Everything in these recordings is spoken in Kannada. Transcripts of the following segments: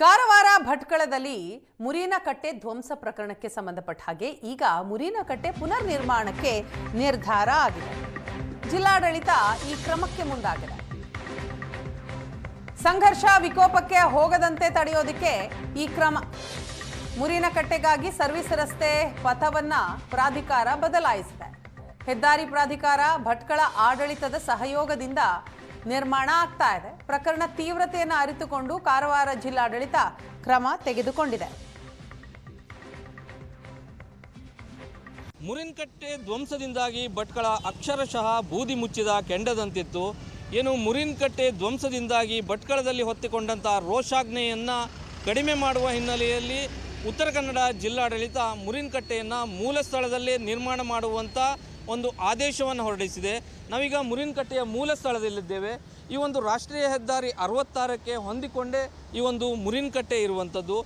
ಕಾರವಾರ ಭಟ್ಕಳದಲ್ಲಿ ಮುರಿನಕಟ್ಟೆ ಧ್ವಂಸ ಪ್ರಕರಣಕ್ಕೆ ಸಂಬಂಧಪಟ್ಟ ಹಾಗೆ ಈಗ ಮುರಿನಕಟ್ಟೆ ಪುನರ್ ನಿರ್ಮಾಣಕ್ಕೆ ನಿರ್ಧಾರ ಆಗಿದೆ. ಜಿಲ್ಲಾಡಳಿತ ಈ ಕ್ರಮಕ್ಕೆ ಮುಂದಾಗಿದೆ. ಸಂಘರ್ಷ ವಿಕೋಪಕ್ಕೆ ಹೋಗದಂತೆ ತಡೆಯೋದಕ್ಕೆ ಈ ಕ್ರಮ. ಮುರಿನಕಟ್ಟೆಗಾಗಿ ಸರ್ವಿಸ್ ರಸ್ತೆ ಪಥವನ್ನ ಪ್ರಾಧಿಕಾರ ಬದಲಾಯಿಸಿದೆ. ಹೆದ್ದಾರಿ ಪ್ರಾಧಿಕಾರ ಭಟ್ಕಳ ಆಡಳಿತದ ಸಹಯೋಗದಿಂದ ನಿರ್ಮಾಣ ಆಗ್ತಾ ಇದೆ. ಪ್ರಕರಣ ತೀವ್ರತೆಯನ್ನು ಅರಿತುಕೊಂಡು ಕಾರವಾರ ಜಿಲ್ಲಾಡಳಿತ ಕ್ರಮ ತೆಗೆದುಕೊಂಡಿದೆ. ಮುರಿನಕಟ್ಟೆ ಧ್ವಂಸದಿಂದಾಗಿ ಭಟ್ಕಳ ಅಕ್ಷರಶಃ ಬೂದಿ ಮುಚ್ಚಿದ ಕೆಂಡದಂತಿತ್ತು. ಏನು ಮುರಿನಕಟ್ಟೆ ಧ್ವಂಸದಿಂದಾಗಿ ಭಟ್ಕಳದಲ್ಲಿ ಹೊತ್ತಿಕೊಂಡಂಥ ರೋಷಾಗ್ನೆಯನ್ನು ಕಡಿಮೆ ಮಾಡುವ ಹಿನ್ನೆಲೆಯಲ್ಲಿ ಉತ್ತರ ಕನ್ನಡ ಜಿಲ್ಲಾಡಳಿತ ಮುರಿನಕಟ್ಟೆಯನ್ನು ಮೂಲ ಸ್ಥಳದಲ್ಲೇ ನಿರ್ಮಾಣ ಮಾಡುವಂಥ ಒಂದು ಆದೇಶವನ್ನು ಹೊರಡಿಸಿದೆ. ನಾವೀಗ ಮುರಿನಕಟ್ಟೆಯ ಮೂಲ ಸ್ಥಳದಲ್ಲಿದ್ದೇವೆ. ಈ ಒಂದು ರಾಷ್ಟ್ರೀಯ ಹೆದ್ದಾರಿ 66ಕ್ಕೆ ಹೊಂದಿಕೊಂಡೇ ಈ ಒಂದು ಮುರಿನಕಟ್ಟೆ ಇರುವಂಥದ್ದು.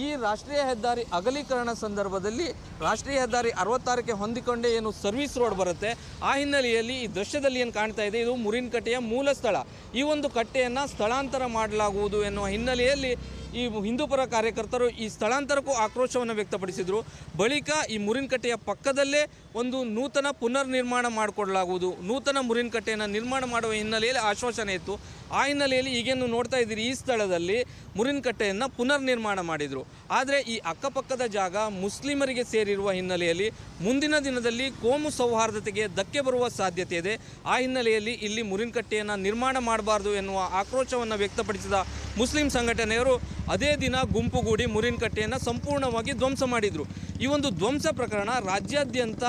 ಈ ರಾಷ್ಟ್ರೀಯ ಹೆದ್ದಾರಿ ಅಗಲೀಕರಣ ಸಂದರ್ಭದಲ್ಲಿ ರಾಷ್ಟ್ರೀಯ ಹೆದ್ದಾರಿ 66ಕ್ಕೆ ಹೊಂದಿಕೊಂಡೇ ಏನು ಸರ್ವಿಸ್ ರೋಡ್ ಬರುತ್ತೆ, ಆ ಹಿನ್ನೆಲೆಯಲ್ಲಿ ಈ ದೃಶ್ಯದಲ್ಲಿ ಏನು ಕಾಣ್ತಾ ಇದೆ, ಇದು ಮುರಿನಕಟ್ಟೆಯ ಮೂಲ ಸ್ಥಳ. ಈ ಒಂದು ಕಟ್ಟೆಯನ್ನು ಸ್ಥಳಾಂತರ ಮಾಡಲಾಗುವುದು ಎನ್ನುವ ಹಿನ್ನೆಲೆಯಲ್ಲಿ ಈ ಹಿಂದೂಪರ ಕಾರ್ಯಕರ್ತರು ಈ ಸ್ಥಳಾಂತರಕ್ಕೂ ಆಕ್ರೋಶವನ್ನು ವ್ಯಕ್ತಪಡಿಸಿದರು. ಬಳಿಕ ಈ ಮುರಿನಕಟ್ಟೆಯ ಪಕ್ಕದಲ್ಲೇ ಒಂದು ನೂತನ ಪುನರ್ ನಿರ್ಮಾಣ ಮಾಡಿಕೊಡಲಾಗುವುದು, ನೂತನ ಮುರಿನಕಟ್ಟೆಯನ್ನು ನಿರ್ಮಾಣ ಮಾಡುವ ಹಿನ್ನೆಲೆಯಲ್ಲಿ ಆಶ್ವಾಸನೆ ಇತ್ತು. ಆ ಹಿನ್ನೆಲೆಯಲ್ಲಿ ಈಗೇನು ನೋಡ್ತಾ ಇದ್ದೀರಿ, ಈ ಸ್ಥಳದಲ್ಲಿ ಮುರಿನಕಟ್ಟೆಯನ್ನು ಪುನರ್ ನಿರ್ಮಾಣ ಮಾಡಿದರು. ಆದರೆ ಈ ಅಕ್ಕಪಕ್ಕದ ಜಾಗ ಮುಸ್ಲಿಮರಿಗೆ ಸೇರಿರುವ ಹಿನ್ನೆಲೆಯಲ್ಲಿ ಮುಂದಿನ ದಿನದಲ್ಲಿ ಕೋಮು ಸೌಹಾರ್ದತೆಗೆ ಧಕ್ಕೆ ಬರುವ ಸಾಧ್ಯತೆ ಇದೆ. ಆ ಹಿನ್ನೆಲೆಯಲ್ಲಿ ಇಲ್ಲಿ ಮುರಿನಕಟ್ಟೆಯನ್ನು ನಿರ್ಮಾಣ ಮಾಡಬಾರ್ದು ಎನ್ನುವ ಆಕ್ರೋಶವನ್ನು ವ್ಯಕ್ತಪಡಿಸಿದ ಮುಸ್ಲಿಂ ಸಂಘಟನೆಯರು ಅದೇ ದಿನ ಗುಂಪುಗೂಡಿ ಮುರಿನಕಟ್ಟೆಯನ್ನು ಸಂಪೂರ್ಣವಾಗಿ ಧ್ವಂಸ ಮಾಡಿದರು. ಈ ಒಂದು ಧ್ವಂಸ ಪ್ರಕರಣ ರಾಜ್ಯಾದ್ಯಂತ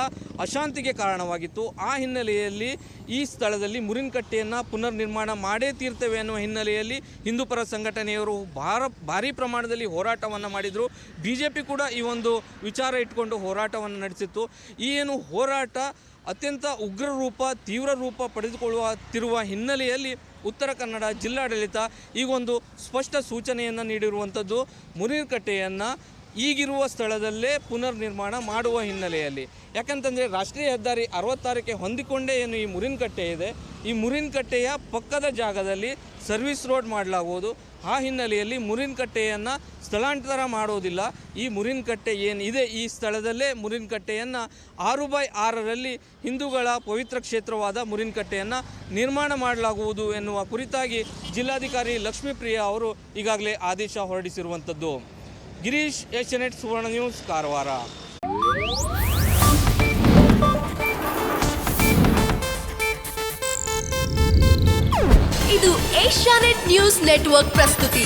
ಅಶಾಂತಿಗೆ ಕಾರಣವಾಗಿತ್ತು. ಆ ಹಿನ್ನೆಲೆಯಲ್ಲಿ ಈ ಸ್ಥಳದಲ್ಲಿ ಮುರಿನಕಟ್ಟೆಯನ್ನು ಪುನರ್ ನಿರ್ಮಾಣ ಮಾಡೇ ತೀರ್ತೇವೆ ಅನ್ನುವ ಹಿನ್ನೆಲೆಯಲ್ಲಿ ಹಿಂದೂಪರ ಸಂಘಟನೆಯವರು ಭಾರೀ ಪ್ರಮಾಣದಲ್ಲಿ ಹೋರಾಟವನ್ನು ಮಾಡಿದರು. BJP ಕೂಡ ಈ ಒಂದು ವಿಚಾರ ಇಟ್ಕೊಂಡು ಹೋರಾಟವನ್ನು ನಡೆಸಿತ್ತು. ಈ ಏನು ಹೋರಾಟ ಅತ್ಯಂತ ಉಗ್ರ ರೂಪ, ತೀವ್ರ ರೂಪ ಪಡೆದುಕೊಳ್ಳುತ್ತಿರುವ ಹಿನ್ನೆಲೆಯಲ್ಲಿ ಉತ್ತರ ಕನ್ನಡ ಜಿಲ್ಲಾಡಳಿತ ಈಗೊಂದು ಸ್ಪಷ್ಟ ಸೂಚನೆಯನ್ನು ನೀಡಿರುವಂಥದ್ದು. ಮುರಿನಕಟ್ಟೆಯನ್ನು ಈಗಿರುವ ಸ್ಥಳದಲ್ಲೇ ಪುನರ್ ನಿರ್ಮಾಣ ಮಾಡುವ ಹಿನ್ನೆಲೆಯಲ್ಲಿ, ಯಾಕಂತಂದರೆ ರಾಷ್ಟ್ರೀಯ ಹೆದ್ದಾರಿ 66ಕ್ಕೆ ಹೊಂದಿಕೊಂಡೇ ಏನು ಈ ಮುರಿನಕಟ್ಟೆ ಇದೆ, ಈ ಮುರಿನಕಟ್ಟೆಯ ಪಕ್ಕದ ಜಾಗದಲ್ಲಿ ಸರ್ವಿಸ್ ರೋಡ್ ಮಾಡಲಾಗುವುದು. ಆ ಹಿನ್ನೆಲೆಯಲ್ಲಿ ಮುರಿನಕಟ್ಟೆಯನ್ನು ಸ್ಥಳಾಂತರ ಮಾಡೋದಿಲ್ಲ. ಈ ಮುರಿನಕಟ್ಟೆ ಏನಿದೆ ಈ ಸ್ಥಳದಲ್ಲೇ ಮುರಿನಕಟ್ಟೆಯನ್ನು 6x6ರಲ್ಲಿ ಹಿಂದೂಗಳ ಪವಿತ್ರ ಕ್ಷೇತ್ರವಾದ ಮುರಿನಕಟ್ಟೆಯನ್ನು ನಿರ್ಮಾಣ ಮಾಡಲಾಗುವುದು ಎನ್ನುವ ಕುರಿತಾಗಿ ಜಿಲ್ಲಾಧಿಕಾರಿ ಲಕ್ಷ್ಮೀಪ್ರಿಯಾ ಅವರು ಈಗಾಗಲೇ ಆದೇಶ ಹೊರಡಿಸಿರುವಂಥದ್ದು. ಗಿರೀಶ್, ಏಷ್ಯಾನೆಟ್ ಸುವರ್ಣ ನ್ಯೂಸ್, ಕಾರವಾರ. ಇದು ಏಷ್ಯಾನೆಟ್ ನ್ಯೂಸ್ ನೆಟ್ವರ್ಕ್ ಪ್ರಸ್ತುತಿ.